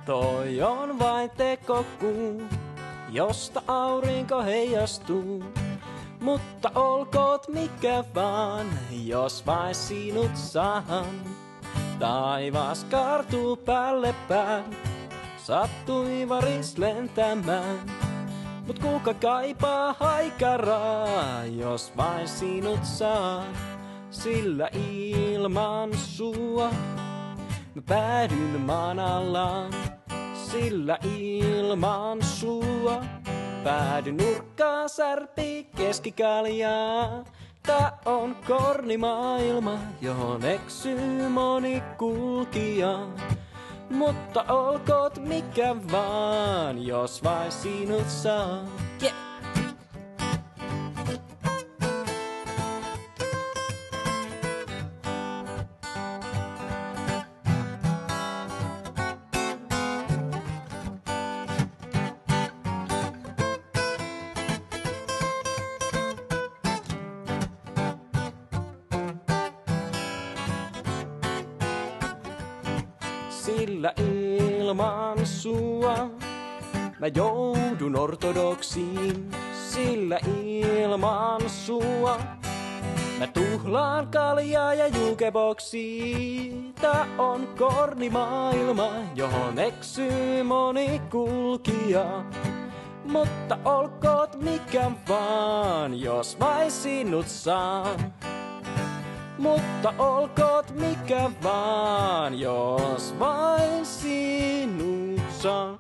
Toi on vain tekokuu, josta aurinko heijastuu. Mutta olkoot mikä vaan, jos vain sinut saan. Taivas kaartuu päälle pään, sattui varis lentämään. Mut kuka kaipaa haikaraa, jos vain sinut saan. Sillä ilman sua mä päädyn maan allaan. Sillä ilman sua päädyn nurkkaan särpi keskikaljaa. Tää on kornimaailma, johon eksyy moni kulkija. Mutta olkoot mikä vaan, jos vain sinut saa. Yeah. Sillä ilman sua mä joudun ortodoksiin. Sillä ilman sua mä tuhlaan kaljaa ja jukeboksiin. Tää on kornimaailma, johon eksyy moni kulkija. Mutta olkoot mikä vaan, jos vain sinut saan. Mutta olkoot mikä vaan, jos vain sinut saan.